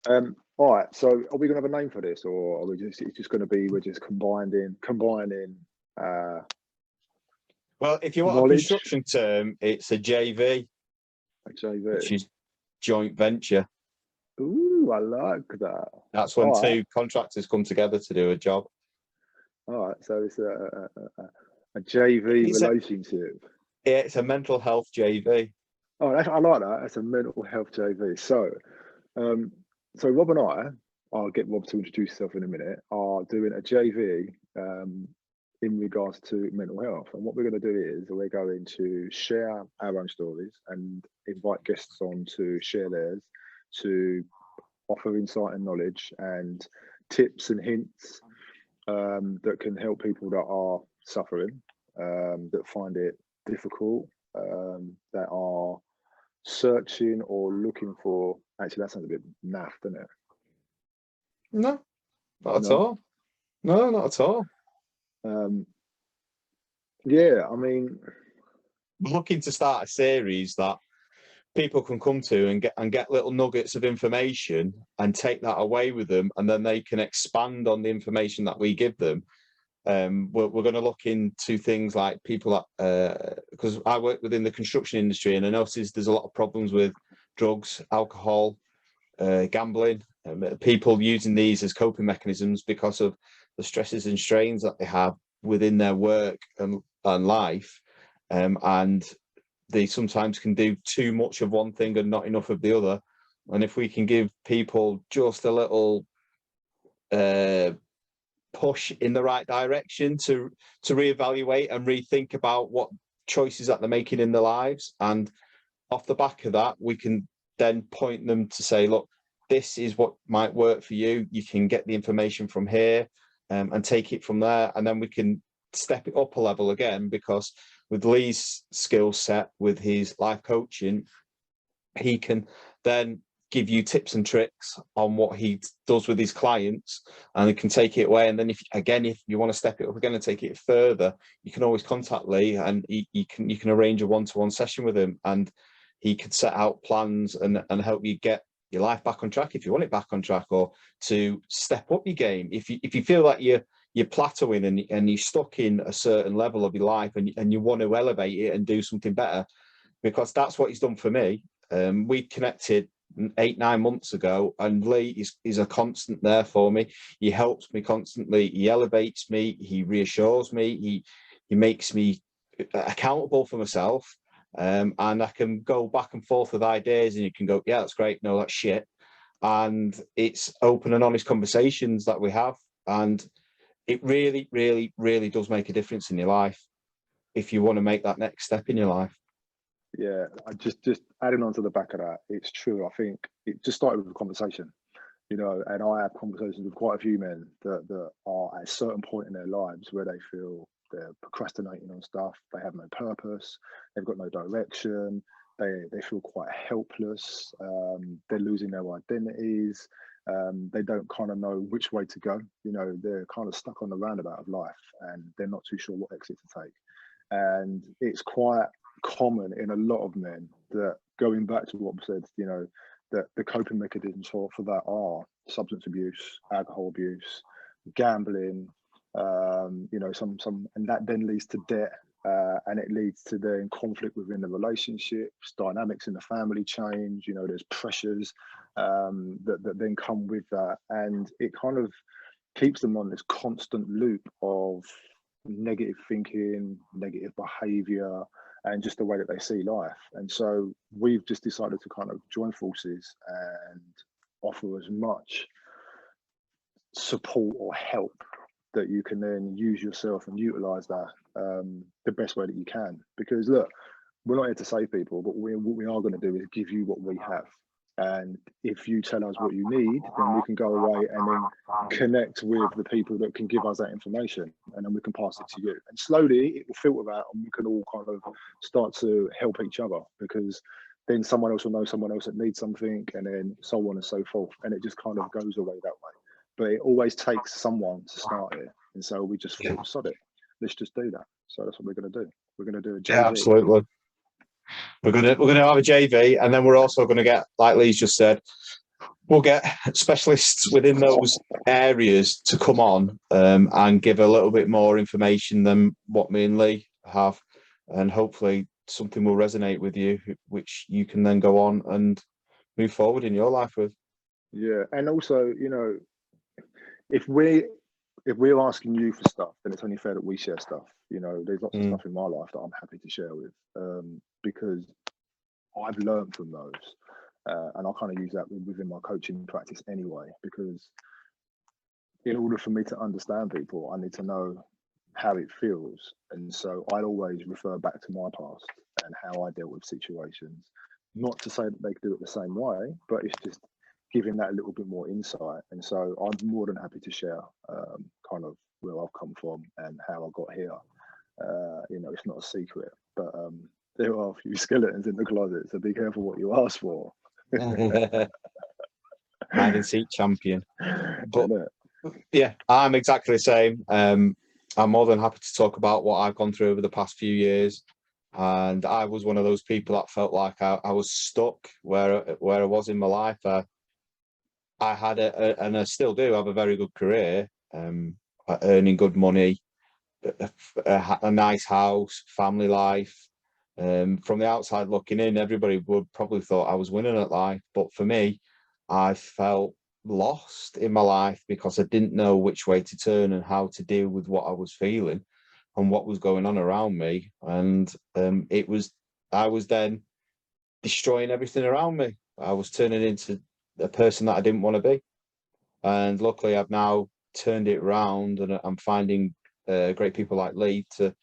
All right. So, are we going to have a name for this, or are we just? It's just going to be we're just combining Well, if you want knowledge. a construction term, it's a JV, which is joint venture. Ooh, I like that. That's when two contractors come together to do a job. All right. So it's a JV relationship. It's a mental health JV. Oh, I like that. It's a mental health JV. So, so Rob and I'll get Rob to introduce himself in a minute, are doing a JV in regards to mental health. And what we're going to do is we're going to share our own stories and invite guests on to share theirs, to offer insight and knowledge and tips and hints that can help people that are suffering, that find it difficult, that are searching or looking for. Actually, that sounds a bit naff, doesn't it? No, not at all. No, not at all. Yeah, I mean, we're looking to start a series that people can come to and get little nuggets of information and take that away with them, and then they can expand on the information that we give them. We're going to look into things like people that, because I work within the construction industry, and I notice there's a lot of problems with drugs, alcohol, gambling, people using these as coping mechanisms because of the stresses and strains that they have within their work and life, and they sometimes can do too much of one thing and not enough of the other. And if we can give people just a little push in the right direction to reevaluate and rethink about what choices that they're making in their lives, and off the back of that, we can then point them to say, look, this is what might work for you. You can get the information from here, and take it from there. And then we can step it up a level again, because with Lee's skill set, with his life coaching, he can then give you tips and tricks on what he does with his clients, and he can take it away. And then if you want to step it up again and take it further, you can always contact Lee, and you can arrange a one-to-one session with him, and he could set out plans and help you get your life back on track if you want it back on track, or to step up your game if you feel like you're plateauing and you're stuck in a certain level of your life, and you want to elevate it and do something better, because that's what he's done for me. We connected 8-9 months ago, and Lee is a constant there for me. He helps me constantly, he elevates me, he reassures me, he makes me accountable for myself, and I can go back and forth with ideas, and you can go, yeah, that's great, no, that's shit. And it's open and honest conversations that we have, and it really, really, really does make a difference in your life if you want to make that next step in your life. Yeah, I just adding on to the back of that, it's true. I think it just started with a conversation, and I have conversations with quite a few men that are at a certain point in their lives where they feel they're procrastinating on stuff, they have no purpose, they've got no direction, they feel quite helpless, they're losing their identities, they don't kind of know which way to go, they're kind of stuck on the roundabout of life, and they're not too sure what exit to take. And it's quite common in a lot of men that, going back to what was said, that the coping mechanisms for that are substance abuse, alcohol abuse, gambling, some, and that then leads to debt, and it leads to then conflict within the relationships, dynamics in the family change. There's pressures that then come with that, and it kind of keeps them on this constant loop of negative thinking, negative behavior, and just the way that they see life. And so we've just decided to kind of join forces and offer as much support or help that you can then use yourself and utilize that the best way that you can. Because look, we're not here to save people, but what we are going to do is give you what we have. And if you tell us what you need, then we can go away and then connect with the people that can give us that information, and then we can pass it to you. And slowly it will filter out, and we can all kind of start to help each other, because then someone else will know someone else that needs something, and then so on and so forth. And it just kind of goes away that way. But it always takes someone to start it. And so we just thought, sod it, let's just do that. So that's what we're going to do. We're going to do a JV. Yeah, absolutely. We're gonna have a JV, and then we're also going to get, like Lee's just said, we'll get specialists within those areas to come on and give a little bit more information than what me and Lee have, and hopefully something will resonate with you, which you can then go on and move forward in your life with. Yeah, and also, you know, if we're asking you for stuff, then it's only fair that we share stuff. You know, there's lots of stuff in my life that I'm happy to share with, because I've learned from those. And I kind of use that within my coaching practice anyway, because in order for me to understand people, I need to know how it feels. And so I always refer back to my past and how I dealt with situations. Not to say that they do it the same way, but it's just giving that a little bit more insight. And so I'm more than happy to share kind of where I've come from and how I got here. You know, it's not a secret, but there are a few skeletons in the closet, so be careful what you ask for. Hide and seek champion. But yeah, I'm exactly the same. I'm more than happy to talk about what I've gone through over the past few years. And I was one of those people that felt like I was stuck where I was in my life. I had and I still do have a very good career, earning good money, a nice house, family life. From the outside looking in, everybody would probably thought I was winning at life. But for me, I felt lost in my life because I didn't know which way to turn and how to deal with what I was feeling and what was going on around me. And I was then destroying everything around me. I was turning into a person that I didn't want to be. And luckily, I've now turned it around, and I'm finding great people like Lee to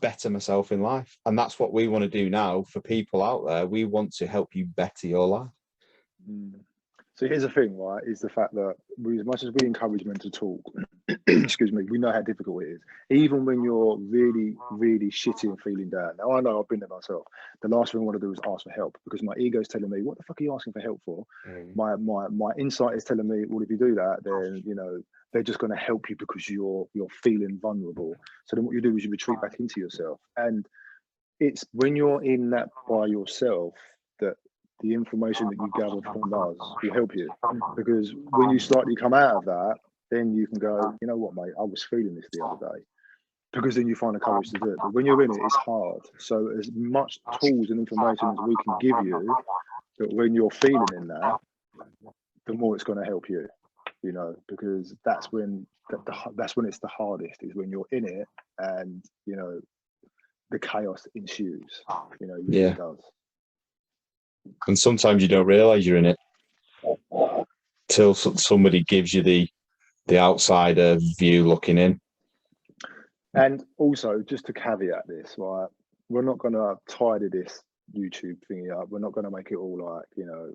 better myself in life. And that's what we want to do now for people out there. We want to help you better your life. So here's the thing, right, is the fact that as much as we encourage men to talk, excuse me, we know how difficult it is. Even when you're really, really shitty and feeling down. Now, I know I've been there myself. The last thing I want to do is ask for help, because my ego is telling me, what the fuck are you asking for help for? My insight is telling me, well, if you do that, then, you know, they're just going to help you because you're feeling vulnerable. So then what you do is you retreat back into yourself. And it's when you're in that by yourself that the information that you gather from us will help you. Because when you slightly come out of that, then you can go, you know what, mate, I was feeling this the other day. Because then you find the courage to do it. But when you're in it, it's hard. So as much tools and information as we can give you, that when you're feeling in that, the more it's going to help you. You know, because that's when it's the hardest, is when you're in it and, you know, the chaos ensues. You know, it really does. And sometimes you don't realize you're in it till somebody gives you the outsider view looking in. And also, just to caveat this, right, we're not going to tidy this YouTube thingy up. We're not going to make it all like, you know,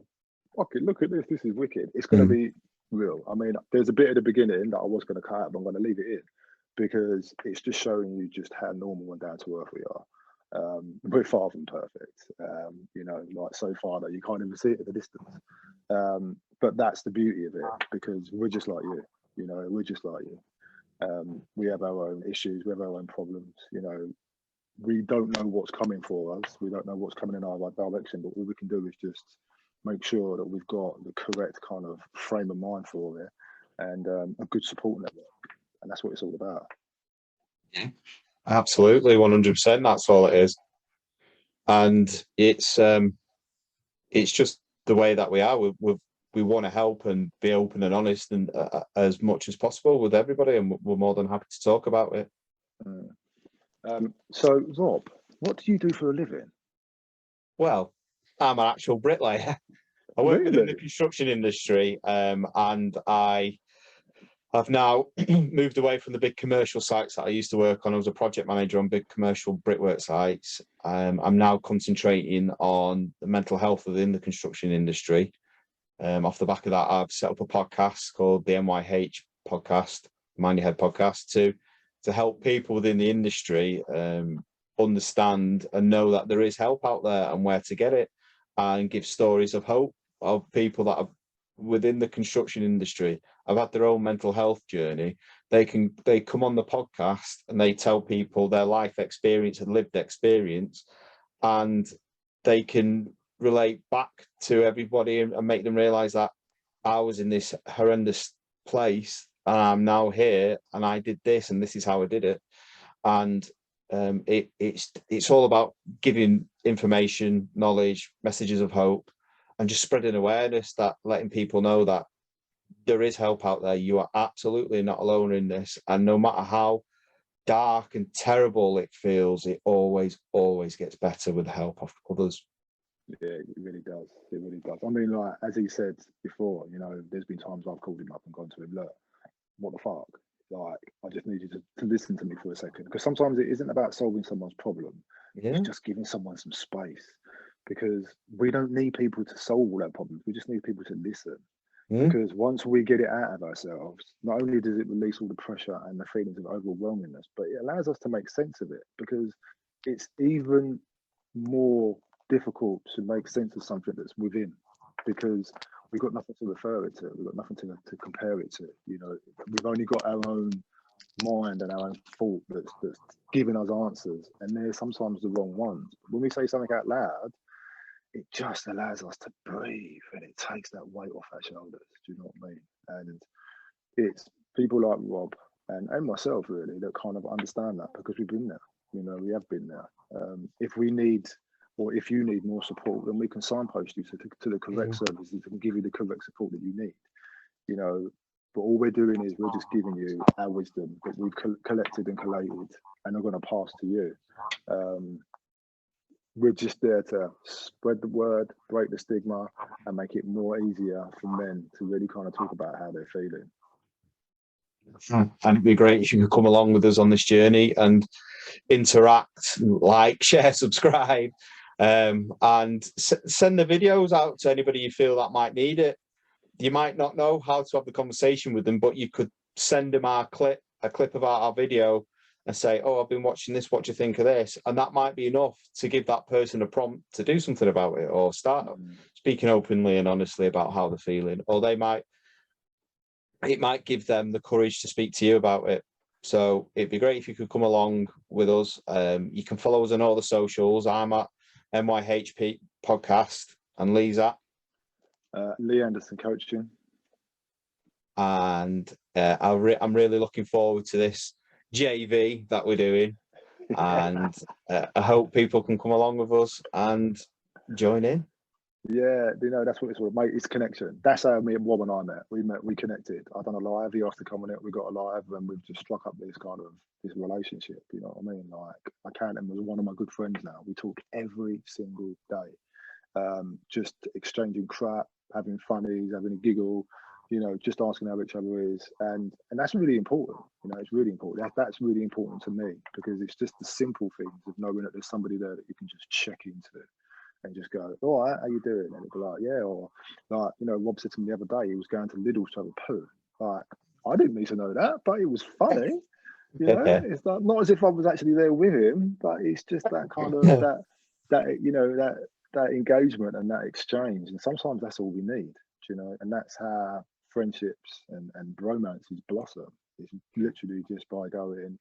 okay, look at this, this is wicked. It's going to be real. I mean, there's a bit at the beginning that I was going to cut out, but I'm going to leave it in, because it's just showing you just how normal and down to earth we are. We're far from perfect, you know, like so far that you can't even see it at the distance. But that's the beauty of it, because we're just like you know, we're just like you. We have our own issues, we have our own problems, you know. We don't know what's coming for us, we don't know what's coming in our direction, but all we can do is just make sure that we've got the correct kind of frame of mind for it, and a good support network. And that's what it's all about. Yeah, absolutely, 100%. That's all it is. And it's just the way that we are. We want to help and be open and honest and as much as possible with everybody, and we're more than happy to talk about it. So, Rob, what do you do for a living? Well, I'm an actual bricklayer. I work within the construction industry, and I've now moved away from the big commercial sites that I used to work on. I was a project manager on big commercial brickwork sites. I'm now concentrating on the mental health within the construction industry. Off the back of that, I've set up a podcast called the MYH podcast, Mind Your Head podcast, to help people within the industry understand and know that there is help out there and where to get it, and give stories of hope of people that are within the construction industry have had their own mental health journey. They come on the podcast and they tell people their life experience and lived experience, and they can relate back to everybody and make them realize that I was in this horrendous place and I'm now here and I did this and this is how I did it. And it's all about giving information, knowledge, messages of hope, and just spreading awareness, that letting people know that there is help out there. You are absolutely not alone in this. And no matter how dark and terrible it feels, it always gets better with the help of others. Yeah, it really does. It really does. I mean, like, as he said before, you know, there's been times I've called him up and gone to him, look, what the fuck? Like, I just need you to listen to me for a second. Because sometimes it isn't about solving someone's problem. Yeah. It's just giving someone some space. Because we don't need people to solve all their problems. We just need people to listen. Because once we get it out of ourselves, not only does it release all the pressure and the feelings of overwhelmingness, but it allows us to make sense of it. Because it's even more difficult to make sense of something that's within, because we've got nothing to refer it to, we've got nothing to compare it to. You know, we've only got our own mind and our own thought that's giving us answers, and they're sometimes the wrong ones. When we say something out loud, it just allows us to breathe, and it takes that weight off our shoulders. Do you know what I mean? And it's people like Rob and myself really that kind of understand that, because we've been there. You know, we have been there. If we need, or if you need more support, then we can signpost you to the correct services and give you the correct support that you need. You know, but all we're doing is we're just giving you our wisdom that we've collected and collated and are going to pass to you. We're just there to spread the word, break the stigma, and make it more easier for men to really kind of talk about how they're feeling. And it'd be great if you could come along with us on this journey and interact, like, share, subscribe, and send the videos out to anybody you feel that might need it. You might not know how to have the conversation with them, but you could send them a clip of our video and say, oh, I've been watching this, what do you think of this? And that might be enough to give that person a prompt to do something about it, or start speaking openly and honestly about how they're feeling. Or it might give them the courage to speak to you about it. So it'd be great if you could come along with us. You can follow us on all the socials. I'm at MYHP Podcast, and Lee's at Lee Anderson Coaching. And I'm really looking forward to this JV that we're doing, and I hope people can come along with us and join in. Yeah, you know, that's what it's all about, mate. It's connection. That's how me and Rob and I met. We connected. I done a live. He asked to come on it. We got a live, and we've just struck up this kind of this relationship. You know what I mean? Like, I count him as one of my good friends now. We talk every single day, just exchanging crap, having funnies, having a giggle. You know, just asking how each other is, and that's really important. You know, it's really important. That's really important to me, because it's just the simple things of knowing that there's somebody there that you can just check into and just go, all right, how you doing? And it'll be like, yeah. Or like, you know, Rob said to me the other day, he was going to Lidl's to have a poo. Like, I didn't need to know that, but it was funny. You know, it's not as if I was actually there with him, but it's just that kind of that you know, that engagement and that exchange. And sometimes that's all we need, you know, and that's how friendships and romances blossom. It's literally just by going,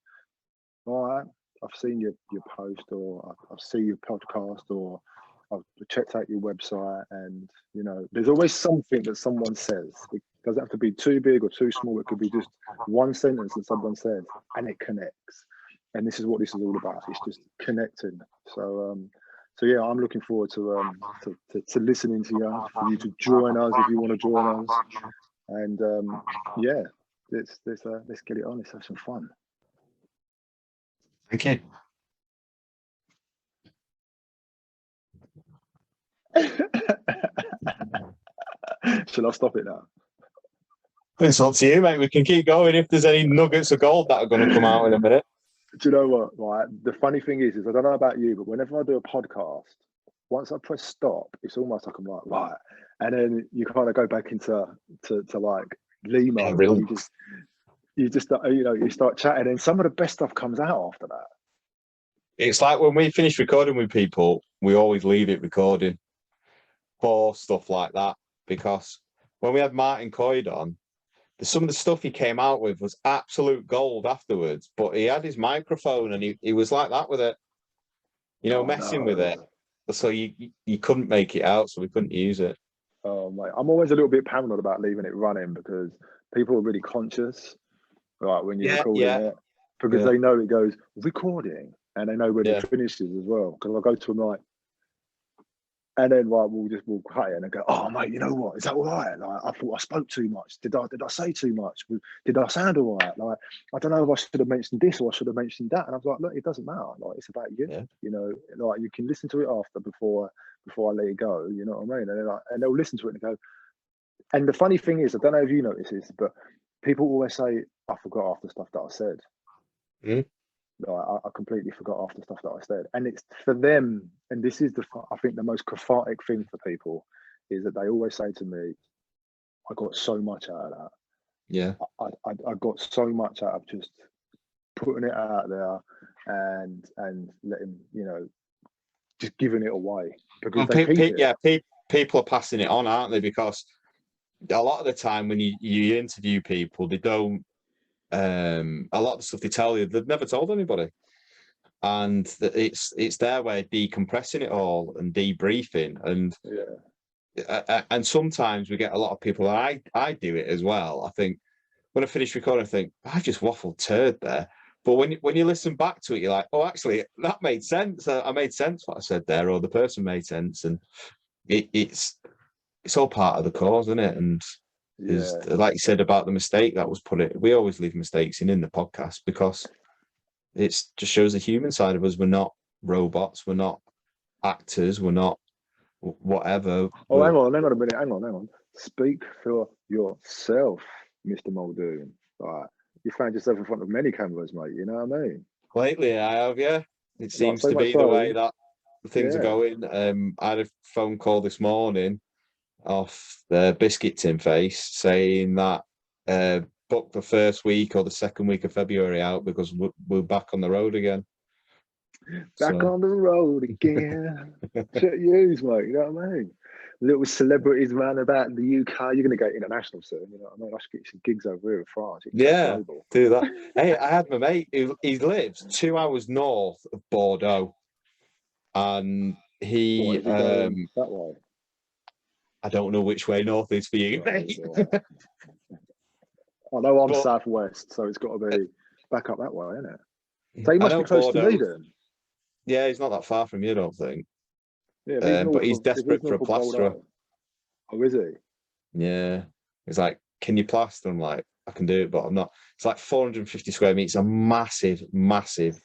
all right, I've seen your post, or I've seen your podcast, or I've checked out your website, and you know, there's always something that someone says. It doesn't have to be too big or too small. It could be just one sentence that someone says, and it connects. And this is what this is all about. It's just connecting. So yeah, I'm looking forward to listening to you, for you to join us if you want to join us. And yeah, let's get it on. Let's have some fun. Thank you. Shall I stop it now? It's up to you, mate. We can keep going if there's any nuggets of gold that are going to come out in a minute. Do you know what? Right. The funny thing is I don't know about you, but whenever I do a podcast, once I press stop, it's almost like I'm like, right, and then you kind of go back into like Limo. Yeah, really. You just you know, you start chatting, and some of the best stuff comes out after that. It's like when we finish recording with people, we always leave it recording for stuff like that, because when we had Martin Coyd on, some of the stuff he came out with was absolute gold afterwards, but he had his microphone and he was like that with it, you know, messing with it. So you couldn't make it out, so we couldn't use it. Oh mate, I'm always a little bit paranoid about leaving it running because people are really conscious, like when you're Yeah, recording yeah, it, because yeah, they know it goes recording and they know when it yeah. finishes as well. Because I go to them like, and then like we'll cut it and I go, oh mate, you know what? Is that all right? Like I thought I spoke too much. Did I say too much? Did I sound all right? Like I don't know if I should have mentioned this or I should have mentioned that. And I was like, look, it doesn't matter. Like it's about you. Yeah. You know, like you can listen to it after before I let it go. You know what I mean? And then and they'll listen to it and go. And the funny thing is, I don't know if you notice this, but people always say, I forgot half the stuff that I said. Mm. Like, I completely forgot half the stuff that I said. And it's for them, and this is I think the most cathartic thing for people is that they always say to me, I got so much out of that. Yeah. I got so much out of just putting it out there and letting, you know, just giving it away because Well, they keep it. people are passing it on, aren't they? Because a lot of the time when you interview people, they don't. A lot of the stuff they tell you, they've never told anybody, and it's their way of decompressing it all and debriefing. And sometimes we get a lot of people, and I do it as well. I think when I finish recording, I think I just waffled turd there. But when you listen back to it, you're like, oh, actually, that made sense. I made sense what I said there, or the person made sense, and it's all part of the cause, isn't it? And is Yeah. like you said about the mistake that was put it. We always leave mistakes in the podcast because it's just shows the human side of us. We're not robots. We're not actors. We're not whatever. Oh, hang on a minute. Hang on. Speak for yourself, Mr. Muldoon. Like, you found yourself in front of many cameras, mate. You know what I mean? Lately, I have, yeah. It Like, seems so to much be the way so, that things are yeah. going. I had a phone call this morning off the Biscuit Tin Face saying that book the first week or the second week of February out because we're back on the road again. Back So on the road again. Shit use, mate. You know what I mean? Little celebrities around about the UK. You're going to go international soon. You know what I mean? I should get some gigs over here in France. You can go yeah, global. do that. Hey, I had my mate who he lives 2 hours north of Bordeaux, and What he is he going that way? I don't know which way north is for you, Right, mate. right. I know I'm But southwest, so it's got to be back up that way, isn't it? So he I must be know close to me Bordeaux. then. Yeah, he's not that far from you, I don't think. Yeah, But he's if he's desperate for a north of plasterer. Bordeaux. Oh, is he? Yeah. He's like, can you plaster? I'm like, I can do it, but I'm not. It's like 450 square meters, a massive, massive.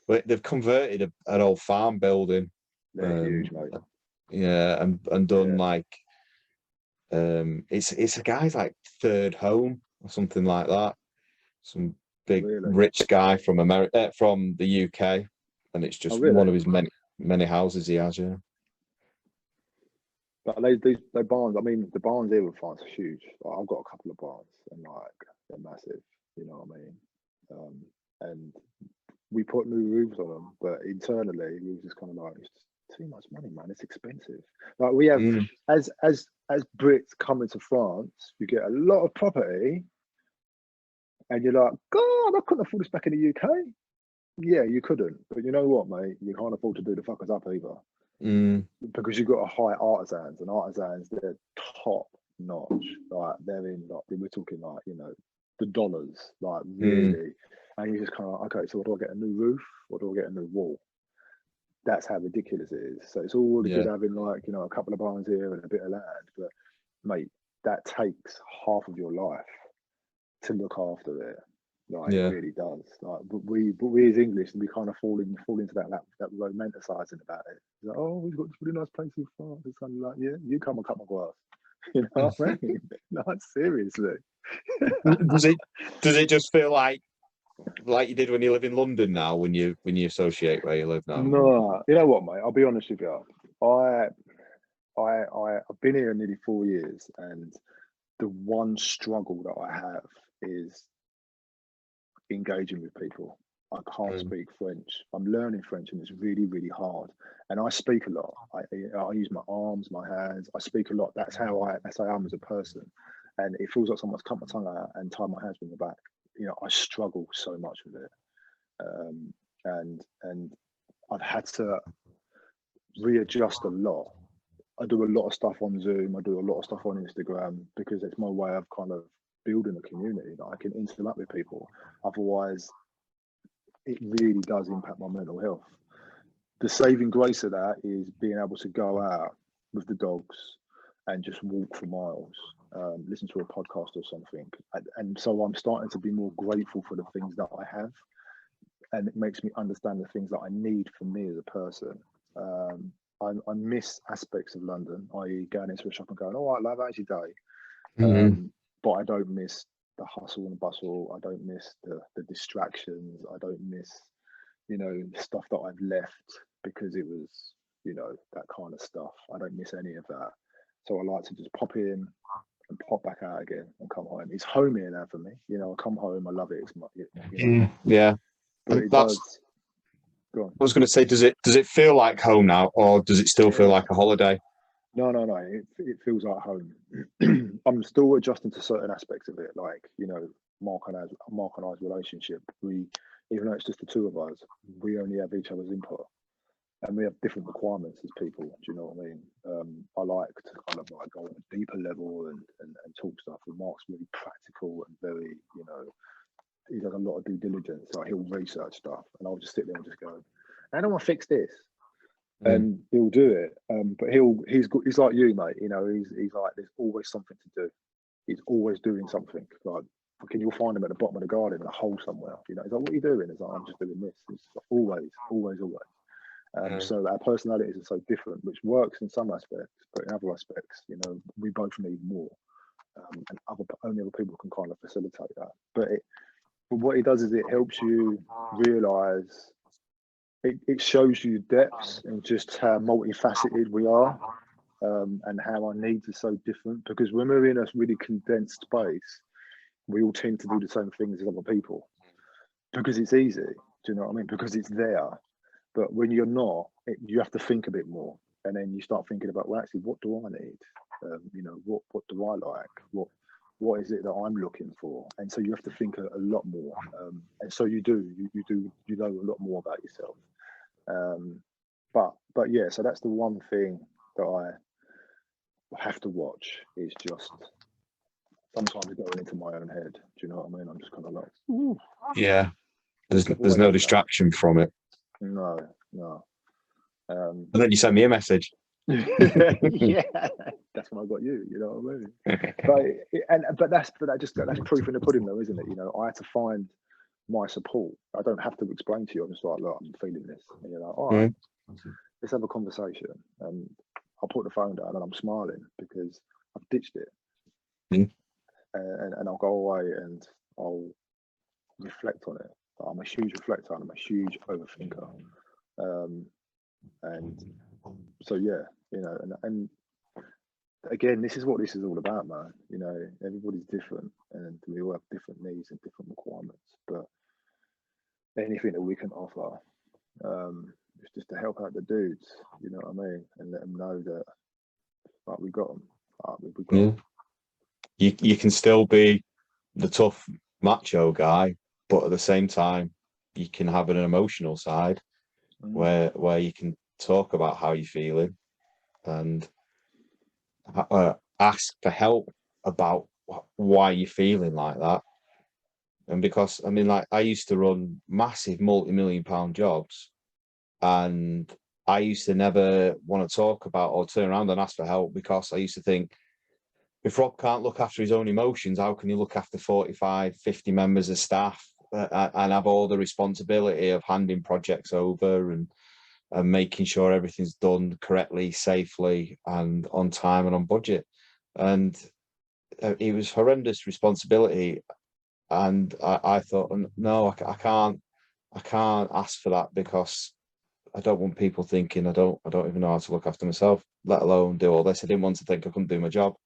But they've converted an old farm building. They're huge, mate. Yeah, and done Yeah, like it's a guy's like third home or something like that. Some big really. rich guy from America, from the UK, and it's Oh, just one really? of his many houses he has. Yeah. But they barns. I mean, the barns here in France are huge. Like, I've got a couple of barns, and like they're massive. You know what I mean? And we put new roofs on them, but internally we was just kind of like, it's just too much money, man. It's expensive. Like we have, Mm, as Brits coming to France, you get a lot of property, and you're like, God, I couldn't afford this back in the UK. Yeah, you couldn't, but you know what, mate? You can't afford to do the fuckers up either mm, because you've got to hire artisans, and artisans they're top notch. Like they're in, like we're talking like the dollars, like mm, really. And you just kind of like, okay, so what do I get, a new roof or do I get a new wall? That's how ridiculous it is. So it's all good yeah. having like a couple of barns here and a bit of land, but mate, that takes half of your life to look after it. Like it Yeah. really does. Like, but we as English, we kind of fall into that romanticizing about it. It's like, oh, we've got this really nice place in France. It's kind of like, yeah, you come and cut my grass. You know what I mean? No, seriously. Does it just feel like you did when you live in London now, when you associate where you live now? No, you know what, mate? I'll be honest with you. I've been here nearly 4 years, and the one struggle that I have is engaging with people. I can't Mm, speak French. I'm learning French, and it's really, really hard. And I speak a lot. I use my arms, my hands. I speak a lot. That's how I am as a person. And it feels like someone's cut my tongue out and tied my hands behind the back. I struggle so much with it, and I've had to readjust a lot I do a lot of stuff on Zoom. I do a lot of stuff on Instagram because it's my way of kind of building a community that I can interact with people. Otherwise, it really does impact my mental health. The saving grace of that is being able to go out with the dogs and just walk for miles, listen to a podcast or something. And so I'm starting to be more grateful for the things that I have. And it makes me understand the things that I need for me as a person. I miss aspects of London, i.e. going into a shop and going, all right, love, how's your day? But I don't miss the hustle and bustle. I don't miss the distractions. I don't miss, you know, stuff that I've left because it was, you know, that kind of stuff. I don't miss any of that. So I like to just pop in and pop back out again and come home. It's home here now for me. You know, I come home, I love it. It's my, you know, yeah. but it does. Go on. I was going to say, does it feel like home now, or does it still feel like a holiday? No. It feels like home. I'm still adjusting to certain aspects of it, like, you know, Mark and I's relationship. We, even though it's just the two of us, we only have each other's input, and we have different requirements as people. Do you know what I mean? I like to kind of like go on a deeper level and talk stuff. And Mark's really practical and very, you know, he does a lot of due diligence. Like he'll research stuff, and I'll just sit there and just go, "I don't want to fix this," and he'll do it. But he's like you, mate. You know, he's like, there's always something to do. He's always doing something. Like, fucking, you'll find him at the bottom of the garden in a hole somewhere. You know, he's like, "What are you doing?" He's like, "I'm just doing this." It's like, always. So our personalities are so different, which works in some aspects, but in other aspects, you know, we both need more, and only other people can kind of facilitate that. But what it does is it helps you realise, it shows you depths and just how multifaceted we are, and how our needs are so different. Because when we're in a really condensed space, we all tend to do the same things as other people because it's easy. Do you know what I mean? Because it's there. But when you're not, you have to think a bit more, and then you start thinking about, well, actually, what do I need? You know, what do I like? What is it that I'm looking for? And so you have to think a lot more. And so you know a lot more about yourself. But yeah, so that's the one thing that I have to watch, is just sometimes going into my own head. Do you know what I mean? I'm just kind of like, ooh. Yeah. There's no distraction from it. No. And then you send me a message. Yeah, that's when I got you. You know what I mean? But that's proof in the pudding, though, isn't it? You know, I had to find my support. I don't have to explain to you. I'm just like, look, I'm feeling this, and you're like, all right, let's have a conversation. And I'll put the phone down and I'm smiling because I've ditched it, and I'll go away and I'll reflect on it. I'm a huge reflector and I'm a huge overthinker. And so yeah, you know, and again, this is what this is all about, man. You know, everybody's different and we all have different needs and different requirements, but anything that we can offer, is just to help out the dudes, you know what I mean, and let them know that, like, we got them. We got them. You can still be the tough macho guy, but at the same time, you can have an emotional side where you can talk about how you're feeling and ask for help about why you're feeling like that. And because, I mean, like, I used to run massive multi-million-pound jobs, and I used to never want to talk about or turn around and ask for help, because I used to think, if Rob can't look after his own emotions, how can he look after 45, 50 members of staff and have all the responsibility of handing projects over and making sure everything's done correctly, safely, and on time and on budget? And it was horrendous responsibility. And I thought, no, I can't ask for that, because I don't want people thinking I don't even know how to look after myself, let alone do all this. I didn't want to think I couldn't do my job.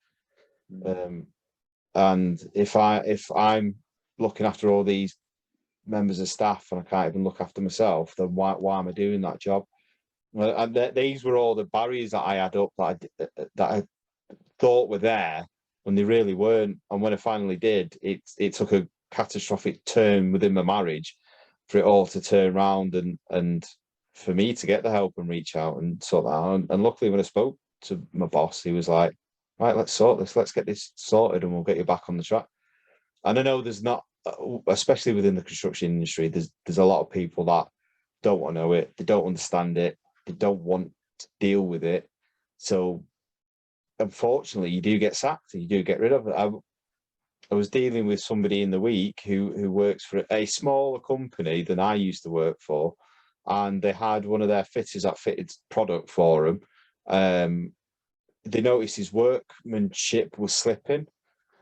And if I'm looking after all these members of staff and I can't even look after myself, then why am I doing that job? And these were all the barriers that I had up that I thought were there when they really weren't. And when I finally did, it took a catastrophic turn within my marriage for it all to turn around and for me to get the help and reach out and sort that out. And luckily, when I spoke to my boss. He was like, right, let's sort this, let's get this sorted and we'll get you back on the track. And I know there's not, especially within the construction industry, there's a lot of people that don't want to know it, they don't understand it, they don't want to deal with it. So unfortunately, you do get sacked, you do get rid of it. I was dealing with somebody in the week who works for a smaller company than I used to work for, and they had one of their fitters that fitted product for them. They noticed his workmanship was slipping.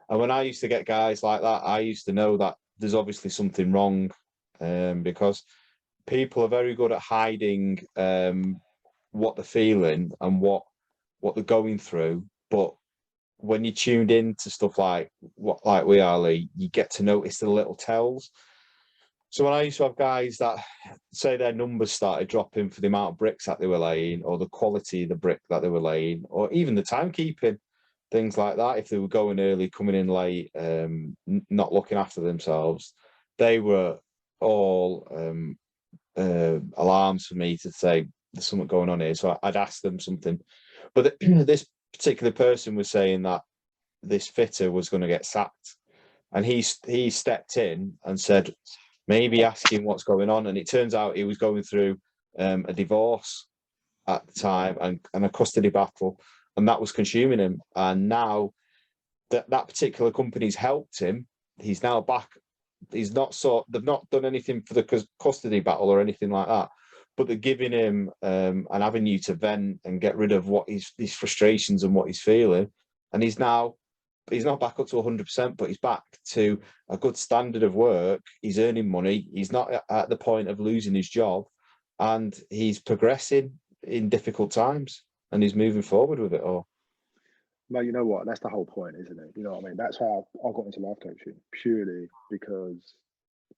And when I used to get guys like that, I used to know that there's obviously something wrong, because people are very good at hiding what they're feeling and what they're going through. But when you tuned into stuff like we are, Lee, you get to notice the little tells. So when I used to have guys that say their numbers started dropping for the amount of bricks that they were laying, or the quality of the brick that they were laying, or even the timekeeping, things like that, if they were going early, coming in late, not looking after themselves, they were all alarms for me to say there's something going on here. So I'd ask them something. But this particular person was saying that this fitter was going to get sacked, and he stepped in and said, maybe ask him what's going on. And it turns out he was going through a divorce at the time and a custody battle, and that was consuming him. And now that particular company's helped him, he's now back. They've not done anything for the custody battle or anything like that, but they're giving him an avenue to vent and get rid of what his frustrations and what he's feeling. And he's not back up to 100%, but he's back to a good standard of work. He's earning money. He's not at the point of losing his job, and he's progressing in difficult times, and he's moving forward with it all. No, you know what? That's the whole point, isn't it? You know what I mean? That's how I got into life coaching, purely because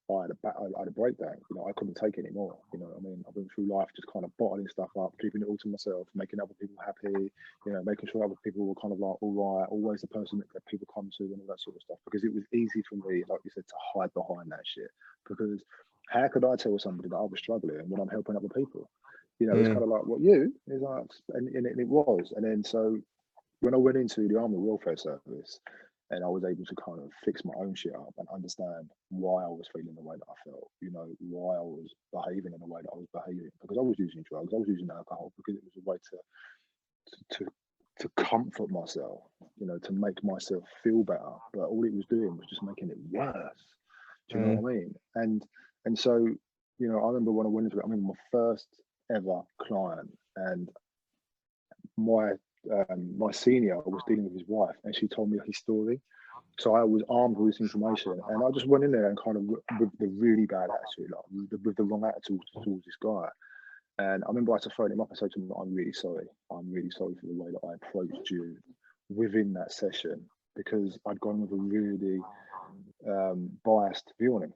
I had a breakdown. You know, I couldn't take it anymore. You know what I mean? I went through life just kind of bottling stuff up, keeping it all to myself, making other people happy, you know, making sure other people were kind of like all right, always the person that people come to and all that sort of stuff. Because it was easy for me, like you said, to hide behind that shit. Because how could I tell somebody that I was struggling when I'm helping other people? You know, it's kind of like, what, you? It's like, and it was. And then so when I went into the Army Welfare Service, and I was able to kind of fix my own shit up and understand why I was feeling the way that I felt, you know, why I was behaving in the way that I was behaving, because I was using drugs, I was using alcohol, because it was a way to comfort myself, you know, to make myself feel better. But all it was doing was just making it worse. Do you know what I mean? And so, you know, I remember when I went into it, I remember my first ever client, and my senior was dealing with his wife, and she told me his story. So I was armed with this information, and I just went in there and kind of with the really bad attitude, like with the wrong attitude towards this guy. And I remember I had to phone him up and say to him, I'm really sorry. I'm really sorry for the way that I approached you within that session, because I'd gone with a really biased view on him,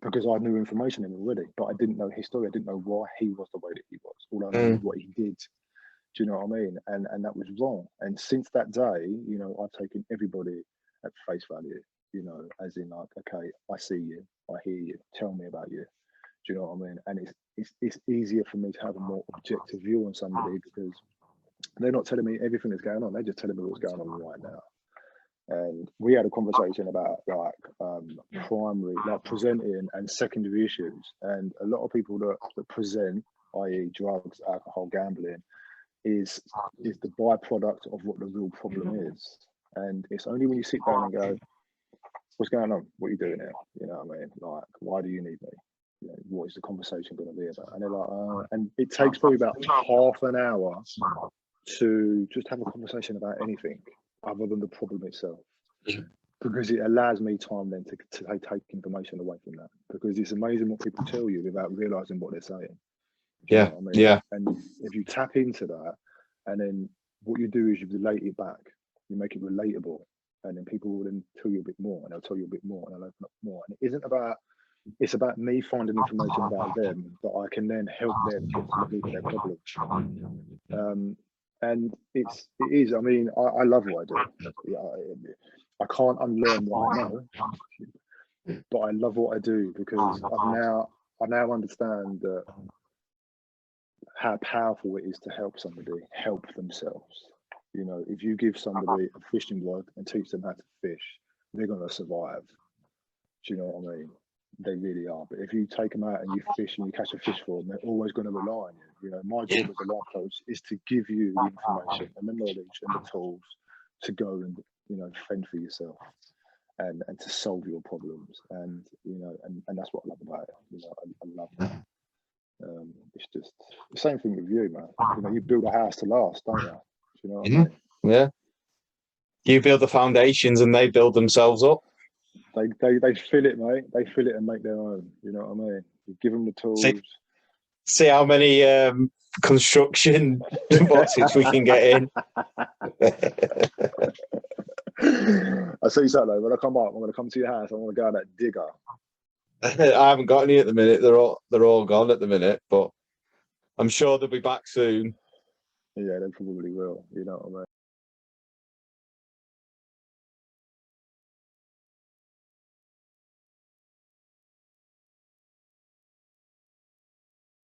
because I knew information in him already, but I didn't know his story. I didn't know why he was the way that he was. All I knew was what he did. Do you know what I mean? And that was wrong. And since that day, you know, I've taken everybody at face value, you know, as in like, okay, I see you, I hear you, tell me about you. Do you know what I mean? And it's easier for me to have a more objective view on somebody, because they're not telling me everything that's going on. They're just telling me what's going on right now. And we had a conversation about like primary, like presenting and secondary issues. And a lot of people that present, i.e. drugs, alcohol, gambling, is the byproduct of what the real problem is. And it's only when you sit down and go, what's going on? What are you doing here? You know what I mean? Like, why do you need me? You know, what is the conversation going to be about? And they're like, and it takes probably about half an hour to just have a conversation about anything other than the problem itself. Because it allows me time then to take information away from that. Because it's amazing what people tell you without realizing what they're saying. Yeah, I mean? Yeah. And if you tap into that, and then what you do is you relate it back, you make it relatable, and then people will then tell you a bit more, and they'll tell you a bit more, and they'll open up more. And it isn't about, it's about me finding information about them that I can then help them get to the root of their problem. And it is. I mean, I love what I do. I can't unlearn what I know, but I love what I do, because I now understand that how powerful it is to help somebody help themselves. You know, if you give somebody a fishing rod and teach them how to fish, they're going to survive. Do you know what I mean? They really are. But if you take them out and you fish and you catch a fish for them, they're always going to rely on you. You know, my job as a life coach is to give you the information and the knowledge and the tools to go and, you know, fend for yourself and to solve your problems. And, you know, and that's what I love about it. You know, I love that. It's just the same thing with you, man. You know, you build a house to last, don't you? Do you know what I mean? Yeah. You build the foundations and they build themselves up. They fill it, mate. They fill it and make their own. You know what I mean? You give them the tools. See how many construction boxes we can get in. I'll see you Saturday. When I come up, I'm going to come to your house. I'm going to go on that digger. I haven't got any at the minute. They're all gone at the minute, but I'm sure they'll be back soon. Yeah, they probably will. You know what I mean?